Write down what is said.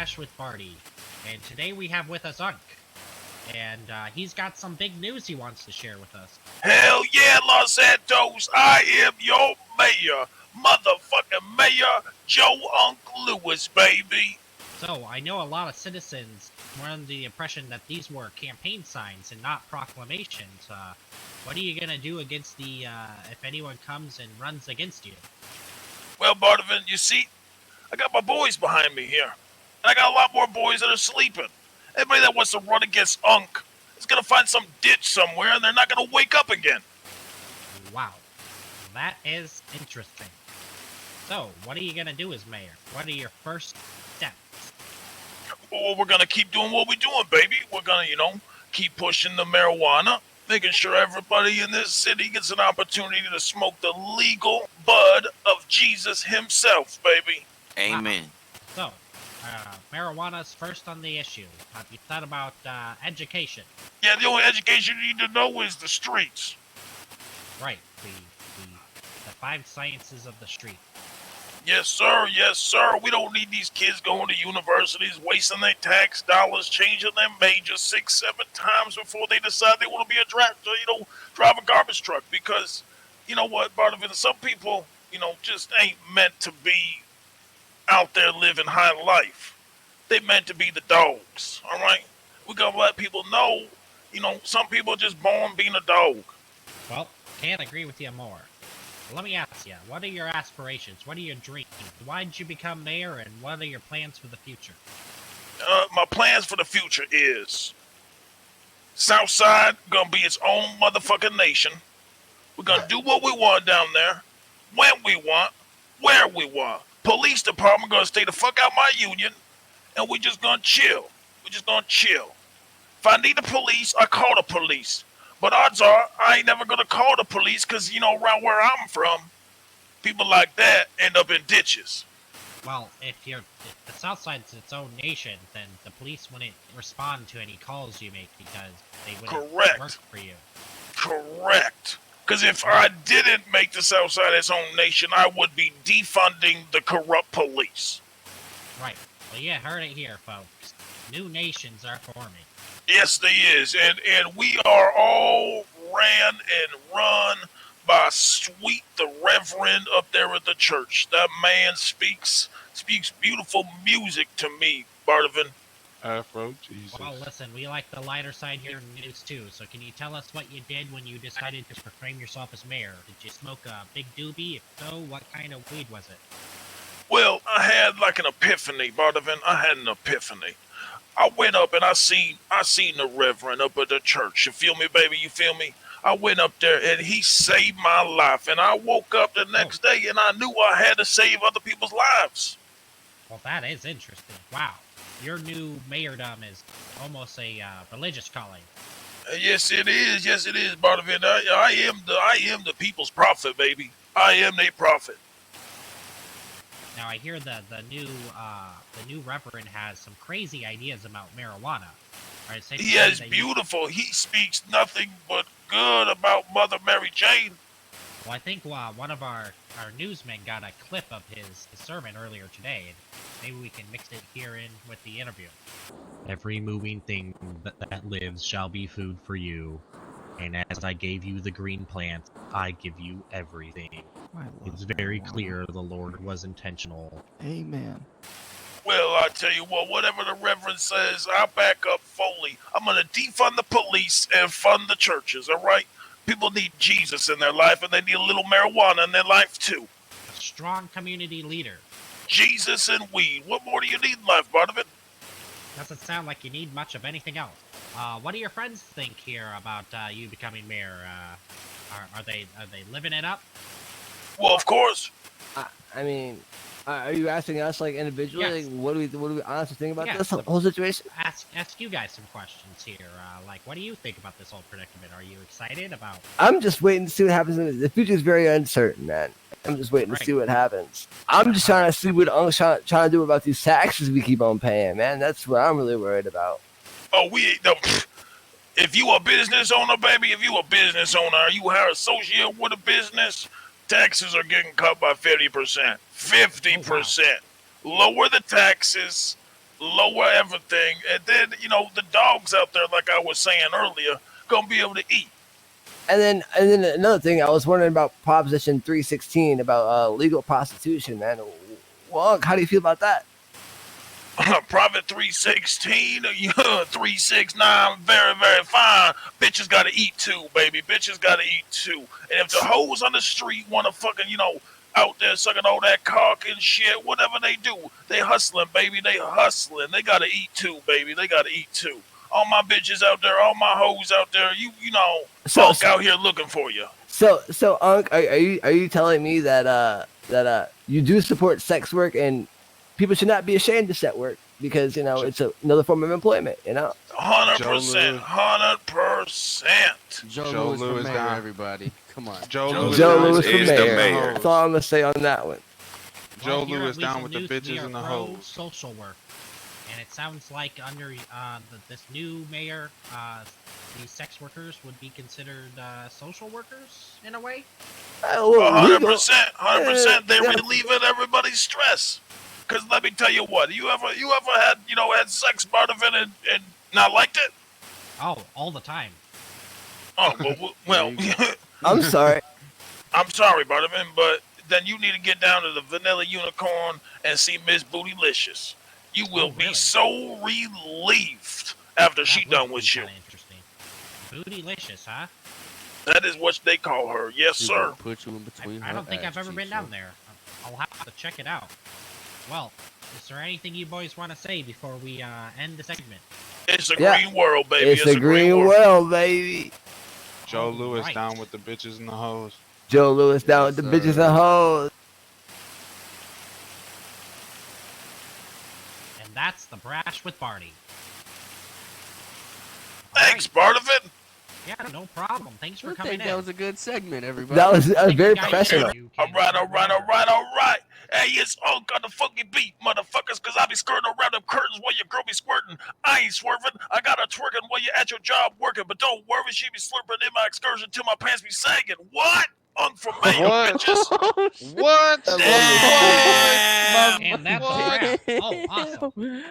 Brash with Bardy, and today we have with us Unk, and he's got some big news he wants to share with us. Hell yeah, Los Santos, I am your mayor, motherfucking mayor, Joe Unk Lewis, baby. So, I know a lot of citizens were under the impression that these were campaign signs and not proclamations. What are you gonna do against if anyone comes and runs against you? Well, Bardovan, you see, I got my boys behind me here, and I got a lot more boys that are sleeping. Everybody that wants to run against Unk is gonna find some ditch somewhere, and they're not gonna wake up again. Wow. That is interesting. So, what are you gonna do as mayor? What are your first steps? Well, we're gonna keep doing what we're doing, baby. We're gonna, keep pushing the marijuana, making sure everybody in this city gets an opportunity to smoke the legal bud of Jesus himself, baby. Amen. Wow. So, marijuana's first on the issue. Have you thought about education? Yeah, the only education you need to know is the streets. Right, the 5 sciences of the street. Yes, sir. Yes, sir. We don't need these kids going to universities, wasting their tax dollars, changing their major 6, 7 times before they decide they want to be drive a garbage truck. Because, you know what, Bardovan, some people, just ain't meant to be out there living high life. They meant to be the dogs, all right? We got to let people know, some people are just born being a dog. Well, can't agree with you more. Let me ask you, what are your aspirations? What are your dreams? Why did you become mayor, and what are your plans for the future? My plans for the future is Southside gonna be its own motherfucking nation. We're gonna do what we want down there, when we want, where we want. Police department gonna stay the fuck out my union, and we just gonna chill. We just gonna chill. If I need the police, I call the police. But odds are, I ain't never gonna call the police because, around where I'm from, people like that end up in ditches. Well, if the South Side's its own nation, then the police wouldn't respond to any calls you make because they wouldn't work for you. Correct. Because if I didn't make the South Side its own nation, I would be defunding the corrupt police. Right. Well, you heard it here, folks. New nations are forming. Yes, they is, and we are all ran and run by Sweet the Reverend up there at the church. That man speaks beautiful music to me, Bardovan. Afro Jesus. Well, listen, we like the lighter side here in the news too. So, can you tell us what you did when you decided to proclaim yourself as mayor? Did you smoke a big doobie? If so, what kind of weed was it? Well, I had like an epiphany, Bardovan. I had an epiphany. I went up and I seen the Reverend up at the church. You feel me, baby? You feel me? I went up there and he saved my life. And I woke up the next day and I knew I had to save other people's lives. Well, that is interesting. Wow. Your new mayordom is almost a religious calling. Yes, it is. Yes, it is, Bardovan. I am the people's prophet, baby. I am their prophet. Now I hear that the new reverend has some crazy ideas about marijuana. Right, he is beautiful. He speaks nothing but good about Mother Mary Jane. Well, I think one of our newsmen got a clip of his sermon earlier today, and maybe we can mix it here in with the interview. Every moving thing that lives shall be food for you, and as I gave you the green plants, I give you everything. It's very clear the Lord was intentional. Amen. Well, I tell you what, whatever the Reverend says, I'll back up fully. I'm going to defund the police and fund the churches, all right? People need Jesus in their life, and they need a little marijuana in their life, too. A strong community leader. Jesus and weed. What more do you need in life, Bardovan? Doesn't sound like you need much of anything else. What do your friends think here about you becoming mayor? Are they living it up? Well, of course. I mean, are you asking us like individually? Yes. Like, what do we honestly think about Yeah, this whole situation? Ask you guys some questions here. Like, what do you think about this whole predicament? Are you excited about? I'm just waiting to see what happens. The future is very uncertain, man. I'm just waiting to see what happens. I'm just trying to see what I'm trying to do about these taxes we keep on paying, man. That's what I'm really worried about. Oh, if you a business owner, baby, if you a business owner, you are associated with a business, taxes are getting cut by 50%. 50%. Lower the taxes, lower everything, and then the dogs out there, like I was saying earlier, gonna be able to eat. And then another thing, I was wondering about Proposition 316 about legal prostitution, man. Well, how do you feel about that? Private 316, 369, very, very fine. Bitches gotta eat too, baby. Bitches gotta eat too. And if the hoes on the street wanna fucking, out there sucking all that cock and shit, whatever they do, they hustling, baby. They hustling. They gotta eat too, baby. They gotta eat too. All my bitches out there, all my hoes out there, Unc out here looking for you. So, Unc, are you telling me that you do support sex work and people should not be ashamed of sex work because it's another form of employment, 100%, 100%. Joe Lewis down, everybody. Come on. Joe Lewis for is the mayor. mayor. That's all I'm gonna say on that one. Joe Well, here Lewis at down Weasel with the News, bitches we are and the pro hoes. social work, and it sounds like under this new mayor, these sex workers would be considered social workers in a way. 100%, 100%. They're relieving everybody's stress. Cause let me tell you what, you ever had had sex part of it and not liked it? Oh, all the time. Oh well. I'm sorry. I'm sorry, Bartman, but then you need to get down to the Vanilla Unicorn and see Miss Bootylicious. You will be so relieved after she done with you. Interesting. Bootylicious, huh? That is what they call her. Yes, sir. Put you in between. I don't think I've ever been down there. I'll have to check it out. Well, is there anything you boys want to say before we end the segment? It's a green world, baby. It's a green world, baby. Joe Lewis down with the bitches and the hoes. Joe Lewis down with the bitches and hoes. And that's the Brash with Bardy. Thanks, Bartman. Yeah, no problem. Thanks for I coming think in. that was a good segment, everybody. That was very professional. All right. Hey, it's Unk on the funky beat, motherfuckers, because I be skirting around them curtains while your girl be squirting. I ain't swerving. I got her twerking while you at your job working, but don't worry, she be slurping in my excursion till my pants be sagging. What? Unk for mayor, bitches. What? Damn. And that's a wrap. Oh, awesome.